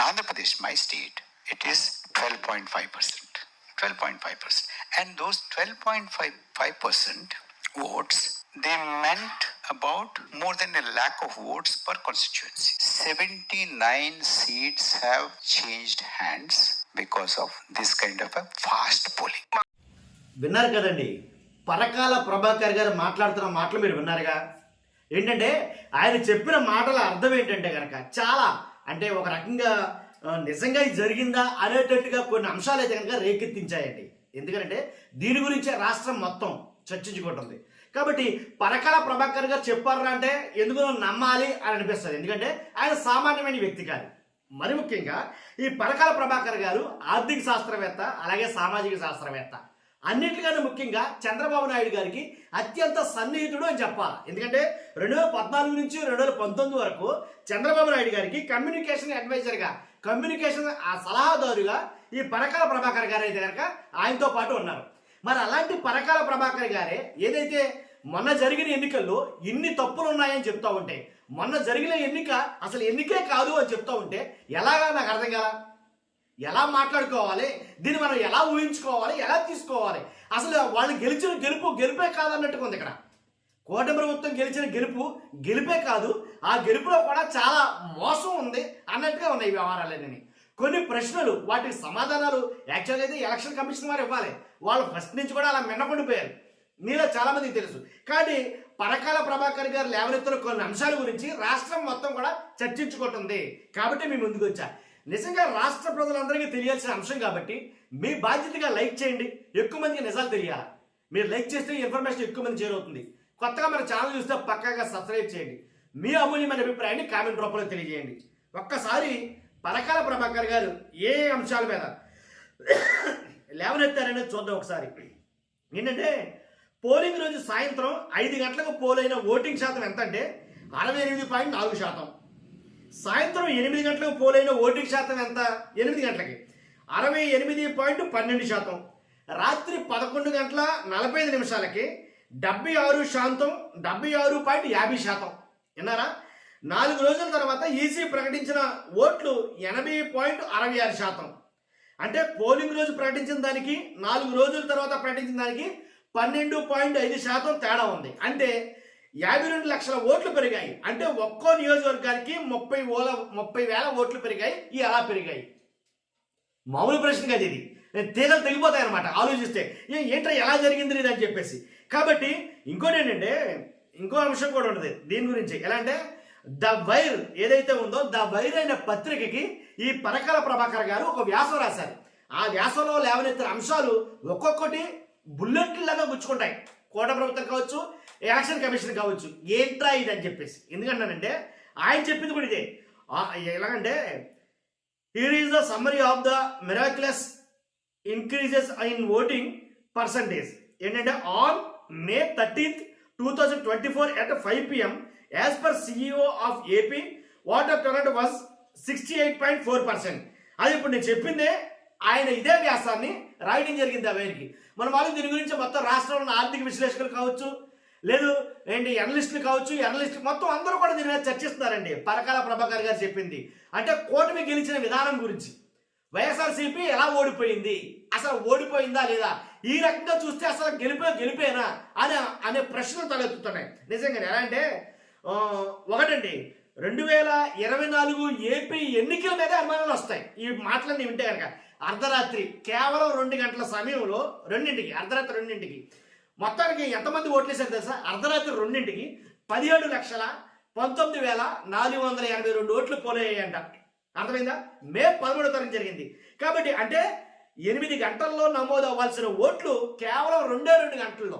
Andhra Pradesh, my state, it is 12.5%. 12.5%. And those 12.5% votes, they meant about more than 1 lakh of votes per constituency. 79 seats have changed hands because of this kind of a fast polling. విన్నారు కదండి, పరకాల ప్రభాకర్ గారు మాట్లాడుతున్న మాటలు మీరు విన్నారుగా. ఏంటంటే ఆయన చెప్పిన మాటల అర్థం ఏంటంటే కనుక చాలా అంటే ఒక రకంగా నిజంగా ఇది జరిగిందా అనేటట్టుగా కొన్ని అంశాలు అయితే కనుక రేకెత్తించాయండి. ఎందుకంటే దీని గురించే రాష్ట్రం మొత్తం చర్చించుకుంటుంది. కాబట్టి పరకాల ప్రభాకర్ గారు చెప్పారా అంటే ఎందుకు నమ్మాలి అని అనిపిస్తుంది. ఎందుకంటే ఆయన సామాన్యమైన వ్యక్తి కాదు. మరి ముఖ్యంగా ఈ పరకాల ప్రభాకర్ గారు ఆర్థిక శాస్త్రవేత్త, అలాగే సామాజిక శాస్త్రవేత్త. అన్నింటికన్నా ముఖ్యంగా చంద్రబాబు నాయుడు గారికి అత్యంత సన్నిహితుడు అని చెప్పాలి. ఎందుకంటే 2014 నుంచి 2019 వరకు చంద్రబాబు నాయుడు గారికి కమ్యూనికేషన్ అడ్వైజర్గా, కమ్యూనికేషన్ సలహాదారుగా ఈ పరకాల ప్రభాకర్ గారు అయితే కనుక ఆయనతో పాటు ఉన్నారు. మరి అలాంటి పరకాల ప్రభాకర్ గారే ఏదైతే మొన్న జరిగిన ఎన్నికల్లో ఇన్ని తప్పులు ఉన్నాయని చెప్తా ఉంటే, మొన్న జరిగిన ఎన్నిక అసలు ఎన్నికే కాదు అని చెప్తా ఉంటే ఎలాగా నాకు అర్థం కాల. ఎలా మాట్లాడుకోవాలి, దీన్ని మనం ఎలా ఊహించుకోవాలి, ఎలా తీసుకోవాలి? అసలు వాళ్ళు గెలిచిన గెలుపే కాదన్నట్టుగా ఉంది. ఇక్కడ కూటమి ప్రభుత్వం గెలిచిన గెలుపే కాదు, ఆ గెలుపులో కూడా చాలా మోసం ఉంది అన్నట్టుగా ఉన్నాయి వ్యవహారాలన్నీ. కొన్ని ప్రశ్నలు, వాటికి సమాధానాలు యాక్చువల్గా అయితే ఎలక్షన్ కమిషన్ వారు ఇవ్వాలి. వాళ్ళు ఫస్ట్ నుంచి కూడా అలా మిన్నకుండిపోయారు, మీలో చాలా మందికి తెలుసు. కానీ పరకాల ప్రభాకర్ గారు లేవనెత్తున్న కొన్ని అంశాల గురించి రాష్ట్రం మొత్తం కూడా చర్చించుకుంటుంది. కాబట్టి మీ ముందుకు వచ్చా. నిజంగా రాష్ట్ర ప్రజలందరికీ తెలియాల్సిన అంశం కాబట్టి మీ బాధ్యతగా లైక్ చేయండి. ఎక్కువ మందికి నిజాలు తెలియాలి. మీరు లైక్ చేస్తే ఇన్ఫర్మేషన్ ఎక్కువ మంది చేరుతుంది. కొత్తగా మన ఛానల్ చూస్తే పక్కాగా సబ్స్క్రైబ్ చేయండి. మీ అమూల్యమైన అభిప్రాయాన్ని కామెంట్ రూపంలో తెలియజేయండి. ఒక్కసారి పరకాల ప్రభాకర్ గారు ఏ అంశాల మీద లేవనెత్తారనేది చూద్దాం ఒకసారి. ఏంటంటే పోలింగ్ రోజు సాయంత్రం 5 గంటలకు పోలైన ఓటింగ్ శాతం ఎంత అంటే 68.4%. సాయంత్రం 8 గంటలకు పోలైన ఓటింగ్ శాతం ఎంత? 8 గంటలకి 68.12%. రాత్రి 11 గంటల 45 నిమిషాలకి 76.50%. విన్నారా? 4 రోజుల తర్వాత ఈసీ ప్రకటించిన ఓట్లు 80.66%. అంటే పోలింగ్ రోజు ప్రకటించిన దానికి 4 రోజుల తర్వాత ప్రకటించిన దానికి 12.5% తేడా ఉంది. అంటే 52 లక్షల ఓట్లు పెరిగాయి. అంటే ఒక్కో నియోజకవర్గానికి 30,000 ఓట్లు పెరిగాయి. ఇవి ఎలా పెరిగాయి? మామూలు ప్రశ్న కాదు ఇది. తీగలు తెగిపోతాయి అనమాట ఆలోచిస్తే. ఏంటో ఎలా జరిగింది ఇది అని చెప్పేసి. కాబట్టి ఇంకోటి ఏంటంటే ఇంకో అంశం కూడా ఉంటుంది దీని గురించి. ఎలా అంటే ద వైర్ ఏదైతే ఉందో ద వైర్ అనే పత్రికకి ఈ పరకాల ప్రభాకర్ గారు ఒక వ్యాసం రాశారు. ఆ వ్యాసంలో లేవనెత్తిన అంశాలు ఒక్కొక్కటి బుల్లెట్లలాగా గుచ్చుకుంటాయి. కోట ప్రభుత్వం కావచ్చు, ఎలక్షన్ కమిషన్ కావచ్చు. ఏంట్రా ఇది అని చెప్పేసి. ఎందుకంటానంటే ఆయన చెప్పింది కూడా ఇదే. ఎలాగంటే here is the summary of the miraculous increases in voting percentage. ఏంటంటే on May 13th, 2024 at 5 PM as per CEO of AP voter turnout was 68.4%. అది ఇప్పుడు నేను చెప్పిందే ఆయన ఇదే వ్యాసాన్ని రాయడం జరిగింది ఆ వేరికి. మన వాళ్ళు దీని గురించి మొత్తం రాష్ట్రంలో ఆర్థిక విశ్లేషకులు కావచ్చు, లేదు ఏంటి ఎనలిస్టులు కావచ్చు, ఎనలిస్టులు మొత్తం అందరూ కూడా దీని మీద చర్చిస్తున్నారండి. పరకాల ప్రభాకర్ గారు చెప్పింది అంటే కూటమి గెలిచిన విధానం గురించి. వైఎస్ఆర్సీపీ ఎలా ఓడిపోయింది, అసలు ఓడిపోయిందా లేదా, ఈ రకంగా చూస్తే అసలు గెలిపేనా అనే ప్రశ్నలు తలెత్తుతున్నాయి. నిజంగానే ఎలా అంటే ఒకటండి 2024 ఏపీ ఎన్నికల మీద అనుమానాలు వస్తాయి. ఈ మాటలన్నీ వింటే కనుక అర్ధరాత్రి కేవలం 2 గంటల సమయంలో అర్ధరాత్రి 2ంటికి మొత్తానికి ఎంతమంది ఓట్లేసారు తెలుసా? అర్ధరాత్రి 2ంటికి 17,19,482 ఓట్లు పోలయ్యాయంట. అర్థమైందా? మే 13వ తారీఖు జరిగింది. కాబట్టి అంటే 8 గంటల్లో నమోదు అవ్వాల్సిన ఓట్లు కేవలం 2 గంటల్లో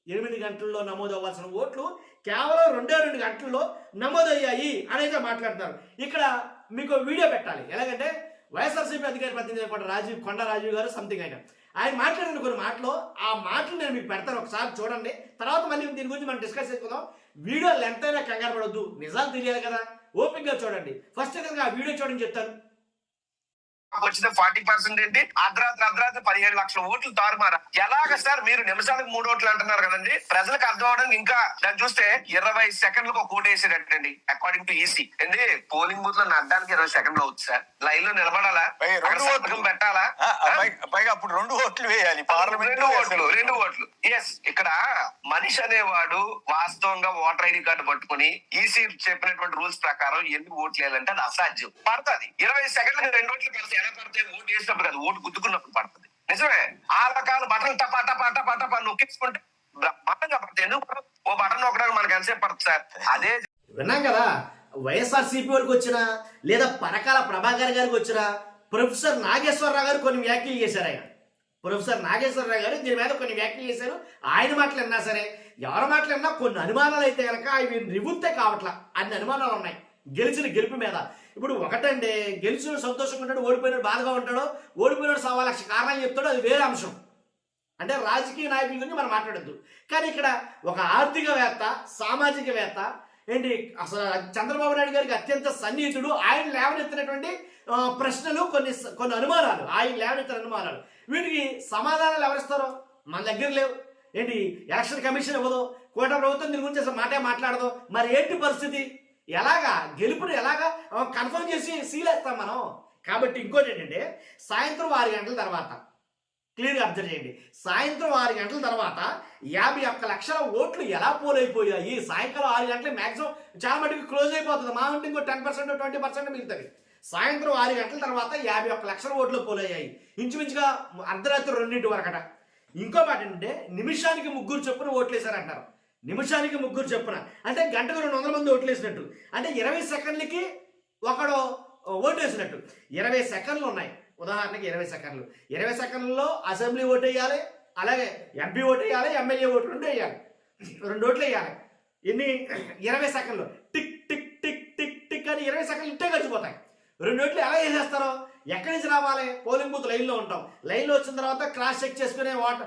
8 గంటల్లో నమోదు అవ్వాల్సిన ఓట్లు కేవలం 2 గంటల్లో నమోదయ్యాయి అనేది మాట్లాడుతున్నారు. ఇక్కడ మీకు వీడియో పెట్టాలి. ఎలాగంటే వైఎస్ఆర్సీపీ అధికారి ప్రతినిధి కొండ రాజీవ్ గారు సంథింగ్ ఆయన మాట్లాడిన కొన్ని మాటలు, ఆ మాటలు నేను మీకు పెడతాను, ఒకసారి చూడండి. తర్వాత మళ్ళీ దీని గురించి మనం డిస్కస్ చేసుకుందాం. వీడియో లెంత్ అయినా కంగారు పడొద్దు, నిజాలు తెలియాలి కదా, ఓపికగా చూడండి. ఫస్ట్ కనుక ఆ వీడియో చూడని చెప్తాను. వచ్చిన 40% ఏంటి, అర్ధరాత్రి 15 లక్షల ఓట్లు తారుమారా. ఎలాగ సార్ మీరు నిమిషానికి 3 ఓట్లు అంటున్నారు కదండి, ప్రజలకు అర్థం అవడానికి ఇంకా దాన్ని చూస్తే 20 సెకండ్లకు ఒక ఓటు వేసేటండి అకార్డింగ్ టు ఈసీ. ఏంటి పోలింగ్ బూత్ లో నడ్డానికి 20 సెకండ్లు అవుతుంది సార్. లైన్ లో నిలబడాలా, సంతకం పెట్టాలా, పైగా అప్పుడు 2 ఓట్లు వేయాలి, పార్లమెంట్ 2 ఓట్లు. ఎస్, ఇక్కడ మనిషి అనేవాడు వాస్తవంగా ఓటర్ ఐడి కార్డు పట్టుకుని ఈసీ చెప్పినటువంటి రూల్స్ ప్రకారం ఎన్ని ఓట్లు వేయాలంటే అది అసాధ్యం. పడుతుంది 20 సెకండ్లకు 2 ఓట్లు పడతాయి. ఎలా పడితే ఓటు వేసినప్పుడు కాదు, ఓటు గుద్దుకున్నప్పుడు పడుతుంది. నిజమే, ఆ రకాల బటన్ టపా టపా టపా టపా నొక్కించుకుంటే బ్రహ్మాండంగా పడుతుంది. ఎందుకు ఓ బటన్ నొక్కడానికి మనకి ఎంతసేపు పడుతుంది సార్? అదే విన్నాం కదా, వైఎస్ఆర్సీపీ వాళ్ళకి వచ్చినా లేదా పరకాల ప్రభాకర్ గారికి వచ్చినా ప్రొఫెసర్ నాగేశ్వరరావు గారు కొన్ని వ్యాఖ్యలు చేశారు. ప్రొఫెసర్ నాగేశ్వరరావు గారు దీని మీద కొన్ని వ్యాఖ్యలు చేశారు. ఆయన మాటలు విన్నా సరే, ఎవరి మాటలు విన్నా కొన్ని అనుమానాలు అయితే కనుక అవి నివృత్తే కావట్లా. అన్ని అనుమానాలు ఉన్నాయి గెలిచిన గెలుపు మీద. ఇప్పుడు ఒకటంటే గెలిచిన సంతోషంగా ఉంటాడు, ఓడిపోయినాడు బాధగా ఉంటాడు, ఓడిపోయినాడు 1,00,000 కారణాలు చెప్తాడు, అది వేరే అంశం. అంటే రాజకీయ నాయకుల గురించి మనం మాట్లాడద్దు. కానీ ఇక్కడ ఒక ఆర్థికవేత్త, సామాజికవేత్త, ఏంటి అసలు చంద్రబాబు నాయుడు గారికి అత్యంత సన్నిహితుడు, ఆయన లేవనెత్తినటువంటి ప్రశ్నలు, కొన్ని అనుమానాలు, ఆయన లేవనెత్తిన అనుమానాలు, వీటికి సమాధానాలు ఎవరిస్తారో మన దగ్గర లేవు. ఏంటి ఎలక్షన్ కమిషన్ ఇవ్వదు, కూటమి ప్రభుత్వం దీని గురించి అసలు మాట్లాడదు. మరి ఏంటి పరిస్థితి? ఎలాగా గెలుపుని ఎలాగా కన్ఫర్మ్ చేసి సీలేస్తాం మనం? కాబట్టి ఇంకోటి ఏంటంటే, సాయంత్రం 6 గంటల తర్వాత క్లియర్గా అబ్జర్వ్ చేయండి, సాయంత్రం 6 గంటల తర్వాత 51 లక్షల ఓట్లు ఎలా పోలైపోయాయి. సాయంకాలం 6 గంటలకు మ్యాక్సిమం చాలా మటుకు క్లోజ్ అయిపోతుంది. మా ఉంటే ఇంకో 10% 20% మిగులుతుంది. సాయంత్రం 6 గంటల తర్వాత 51 లక్షల ఓట్లు పోలయ్యాయి, ఇంచుమించుగా అర్ధరాత్రి 2 వరకట. ఇంకో మాట ఏంటంటే, నిమిషానికి 3 చొప్పున ఓట్లేశారంటారు. నిమిషానికి 3 చొప్పున అంటే గంటకు 200 మంది ఓట్లేసినట్టు. అంటే 20 సెకండ్లకి ఒకడు ఓటేసినట్టు. 20 సెకండ్లు ఉన్నాయి. ఉదాహరణకి 20 సెకండ్లు. 20 సెకండ్లలో అసెంబ్లీ ఓటు వేయాలి, అలాగే ఎంపీ ఓటు వేయాలి, ఎమ్మెల్యే ఓటు 2 వేయాలి, 2 ఓట్లు వేయాలి. ఎన్ని 20 సెకండ్లు tick tick tick tick tick అని 20 సెకండ్లు ఇట్టే గడిచిపోతాయి. 2 ఓట్లు ఎలా వేసేస్తారో, ఎక్కడి నుంచి రావాలి? పోలింగ్ బూత్ లైన్లో ఉంటాం. లైన్లో వచ్చిన తర్వాత క్రాస్ చెక్ చేసుకునే వాళ్ళు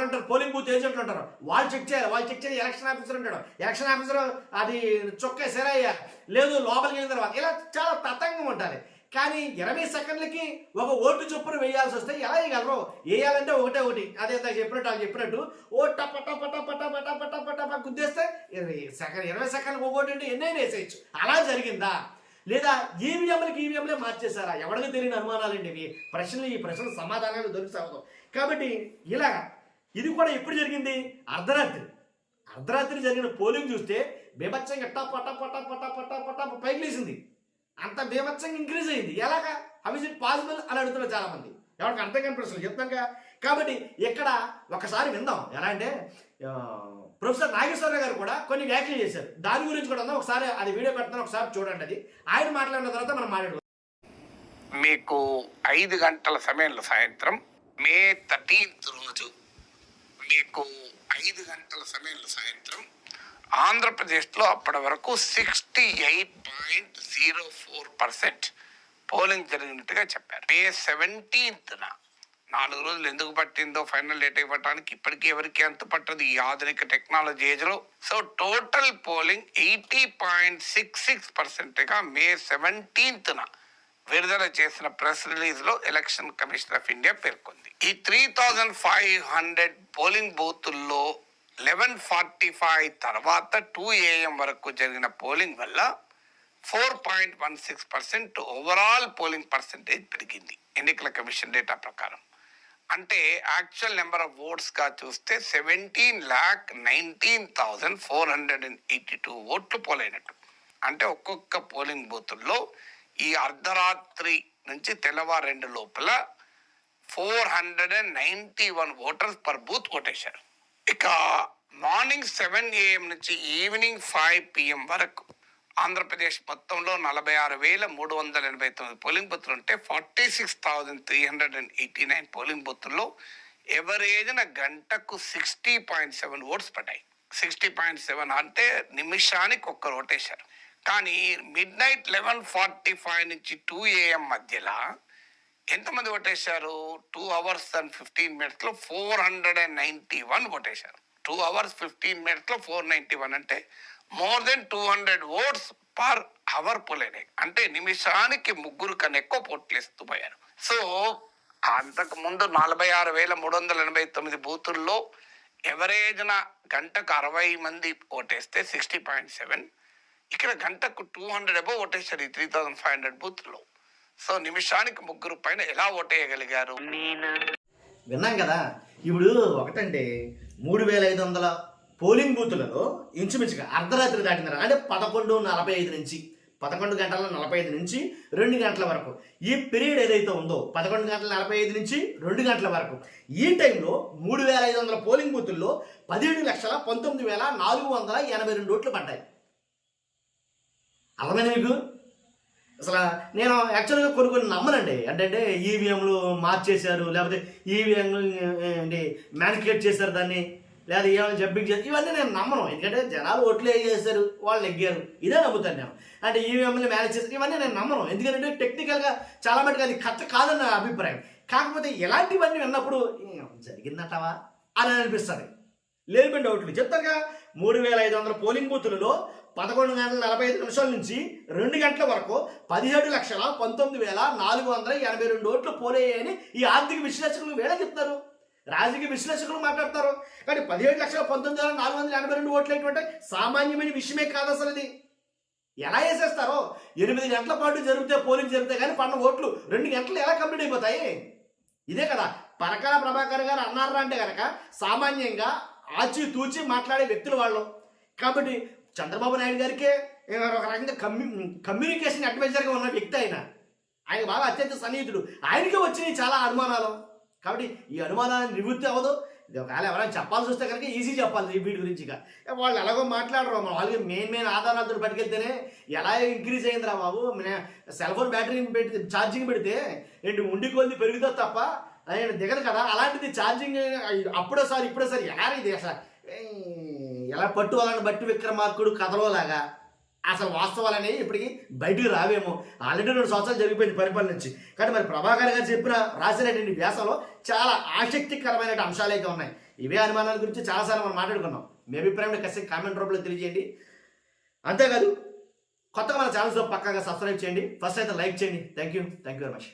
ఉంటారు, పోలింగ్ బూత్ ఏజెంట్లు ఉంటారు, వాళ్ళు చెక్ చేయాలి. వాళ్ళు చెక్ చేయాలి, ఎలక్షన్ ఆఫీసర్ ఉంటాడు, ఎలక్షన్ ఆఫీసర్ అది చొక్కా సెరయ్యాలి, లేదు లోపలికి వెళ్ళిన తర్వాత, ఇలా చాలా తతంగం ఉంటుంది. కానీ 20 సెకండ్లకి ఒక ఓటు చొప్పున వేయాల్సి వస్తే ఎలా వేయగలరు? వేయాలంటే ఒకటి, అదే చెప్పినట్టు వాళ్ళు చెప్పినట్టు ఓ టప టప టప టప టప టప టప గుద్దేస్తే 20 సెకండ్లకు ఒక ఓటు అంటే ఎన్నైనా వేసేయచ్చు. అలా జరిగిందా? లేదా ఈవీఎంలే మార్చేశారా? ఎవరికి తెలియని అనుమానాలు అండి ఇవి. ఈ ప్రశ్నలు సమాధానాలు దొరుకుతావు. కాబట్టి ఇలా ఇది కూడా ఎప్పుడు జరిగింది? అర్ధరాత్రి జరిగిన పోలింగ్ చూస్తే బీభత్సంగా టప టప టప టప టప టప పైకి లేచింది. అంత బీభత్సంగా ఇంక్రీజ్ అయింది. ఎలాగా? హౌ ఇస్ ఇట్ పాసిబుల్ అని అడుగుతున్నారు చాలా మంది. ఎవరికి అర్థం కాని ప్రశ్నలు చెప్తానుగా. కాబట్టి ఇక్కడ ఒకసారి విందాం. ఎలా అంటే ప్రొఫెసర్ నాగేశ్వరరావు గారు కూడా కొన్ని వ్యాఖ్యలు చేశారు. దాని గురించి కూడా ఒకసారి అది వీడియో పెడతాను, ఒకసారి చూడండి. అది ఆయన మాట్లాడిన తర్వాత మనం మాట్లాడుకుందాం. మీకు 5 గంటల సమయంలో సాయంత్రం మే 13th రోజు మీకు 5 గంటల సమయంలో సాయంత్రం ఆంధ్రప్రదేశ్లో అప్పటి వరకు 68.04% పోలింగ్ జరిగినట్టుగా చెప్పారు. మే 17th 4 రోజులు ఎందుకు పట్టిందో ఫైనల్ డేట్ ఇవ్వడానికి ఇప్పటికీ ఎవరికి ఎంత పట్టదు ఈ ఆధునిక టెక్నాలజీ ఏజ్లో. సో టోటల్ పోలింగ్ 80.66%గా మే 17th విడుదల చేసిన ప్రెస్ రిలీజ్ లో ఎలక్షన్ కమిషన్ ఆఫ్ ఇండియా పేర్కొంది. ఈ 3500 పోలింగ్ బూతుల్లో 11:45 తర్వాత 2 AM వరకు జరిగిన పోలింగ్ వల్ల 4.16% ఓవరాల్ పోలింగ్ పర్సెంటేజ్ పెరిగింది ఎన్నికల కమిషన్ డేటా ప్రకారం. అంటే యాక్చువల్ నెంబర్ ఆఫ్ ఓట్స్ గా చూస్తే 17,19,482 ఓట్లు పోలైనట్టు. అంటే ఒక్కొక్క పోలింగ్ బూతుల్లో ఈ అర్ధరాత్రి నుంచి తెల్లవారు 2 లోపల 491 ఓటర్స్ పర్ బూత్ కొట్టేశారు. ఇక మార్నింగ్ 7 AM నుంచి ఈవినింగ్ 5 PM వరకు ఆంధ్రప్రదేశ్ మొత్తంలో 46,389 పోలింగ్ బూత్లు ఉంటే 46,389 పోలింగ్ బూత్ల్లో ఎవరేజ్న గంటకు 60.7 ఓట్స్ పడ్డాయి. 60.7 అంటే నిమిషానికి 1 ఓటేశారు. కానీ మిడ్ నైట్ 11:45 నుంచి 2 AM మధ్యలో ఎంతమంది ఓటేశారు? 2 hours and 15 minutes 491 ఓటేశారు. 2 hours 15 minutes 491 అంటే more than 200 oats per powerful అయినాయి. అంటే నిమిషానికి 3 కన్నా ఎక్కువ ఓట్లు వేస్తూ పోయారు. సో అంతకు ముందు 46,389 బూతుల్లో ఎవరేజ్న గంటకు 60 మంది ఓటేస్తే 60.7, ఇక్కడ గంటకు 200 అబౌవ్ ఓటేశారు ఈ 3500 బూత్లో. సో నిమిషానికి 3 పైన ఎలా ఓటేయగలిగారు? విన్నాం కదా. ఇప్పుడు ఒకటంటే 3500 పోలింగ్ బూతులలో ఇంచుమించుగా అర్ధరాత్రి దాటినారు. అంటే 11:45 నుంచి 11:45 నుంచి 2 గంటల వరకు ఈ పీరియడ్ ఏదైతే ఉందో 11:45 నుంచి 2 గంటల వరకు ఈ టైంలో 3500 పోలింగ్ బూతుల్లో 17,19,482 ఓట్లు పడ్డాయి. అర్థమైంది మీకు? అసలు నేను యాక్చువల్గా కొన్ని నమ్మనండి. అంటే ఈవీఎంలు మార్చేశారు, లేకపోతే ఈవీఎంలు ఏంటి మ్యానిపులేట్ చేశారు దాన్ని, లేదా ఏమైనా జబ్బింగ్ చేశారు, ఇవన్నీ నేను నమ్మను. ఎందుకంటే జనాలు ఓట్లు వేసారు, వాళ్ళు నెగ్గారు, ఇదే నమ్ముతాను నేను. అంటే ఈవీఎంలు మేనేజ్ చేశారు, ఇవన్నీ నేను నమ్మను. ఎందుకంటే టెక్నికల్గా చాలా మటుకు అది కరెక్ట్ కాదని నా అభిప్రాయం. కాకపోతే ఇలాంటివన్నీ విన్నప్పుడు జరిగిందంటావా అని అనిపిస్తుంది. లేనిపోయిన డౌట్లు చెప్తారుగా. 3500 పోలింగ్ బూతులలో 11:45 నుంచి 2 గంటల వరకు 17,19,482 ఓట్లు పోలేయని ఈ ఆర్థిక విశ్లేషకులు వేళ చెప్తారు, రాజకీయ విశ్లేషకులు మాట్లాడతారు. కానీ 17,19,482 ఓట్లు ఏంటంటే సామాన్యమైన విషయమే కాదు అసలు. ఇది ఎలా వేసేస్తారో 8 గంటల పాటు జరిగితే పోలింగ్ జరిగితే కానీ పన్న ఓట్లు 2 గంటలు ఎలా కంప్లీట్ అయిపోతాయి? ఇదే కదా పరకాల ప్రభాకర్ గారు అన్నారా అంటే కనుక సామాన్యంగా ఆచి తూచి మాట్లాడే వ్యక్తులు వాళ్ళు. కాబట్టి చంద్రబాబు నాయుడు గారికే ఒక రకంగా కమ్యూనికేషన్ అడ్వైజర్గా ఉన్న వ్యక్తి ఆయన బాగా అత్యంత సన్నిహితుడు. ఆయనకే వచ్చినాయి చాలా అనుమానాలు. కాబట్టి ఈ అనుమానాన్ని నివృత్తి అవ్వదు. ఇది ఒకవేళ ఎవరైనా చెప్పాల్సి వస్తే కనుక ఈజీ చెప్పాలి వీటి గురించి. వాళ్ళు ఎలాగో మాట్లాడరు. వాళ్ళకి మెయిన్ ఆధారాలతో పట్టుకెళ్తేనే ఎలా ఇంక్రీజ్ అయిందిరా బాబు, సెల్ ఫోన్ బ్యాటరీ పెట్టి ఛార్జింగ్ పెడితే ఏంటి ఉండి కొద్ది పెరుగుతుంది తప్ప ఆయన దిగదు కదా. అలాంటిది ఛార్జింగ్ అప్పుడోసారి ఇప్పుడోసారి ఎలా ఇది అసలు ఎలా పట్టు వాళ్ళని బట్టి విక్రమార్కుడు కథలోలాగా అసలు వాస్తవాలు అనేవి ఇప్పటికీ బయటికి రావేమో. ఆల్రెడీ 2 సంవత్సరాలు జరిగిపోయింది పరిపాలన నుంచి. కానీ మరి ప్రభాకర్ గారు చెప్పిన రాసినటువంటి వ్యాసంలో చాలా ఆసక్తికరమైన అంశాలు అయితే ఉన్నాయి. ఇవే అనుమానాల గురించి చాలాసార్లు మనం మాట్లాడుకున్నాం. మీ అభిప్రాయం ఖచ్చితంగా కామెంట్ రూపంలో తెలియజేయండి. అంతేకాదు కొత్తగా మన ఛానల్స్లో పక్కాగా సబ్స్క్రైబ్ చేయండి. ఫస్ట్ అయితే లైక్ చేయండి. Thank you very much.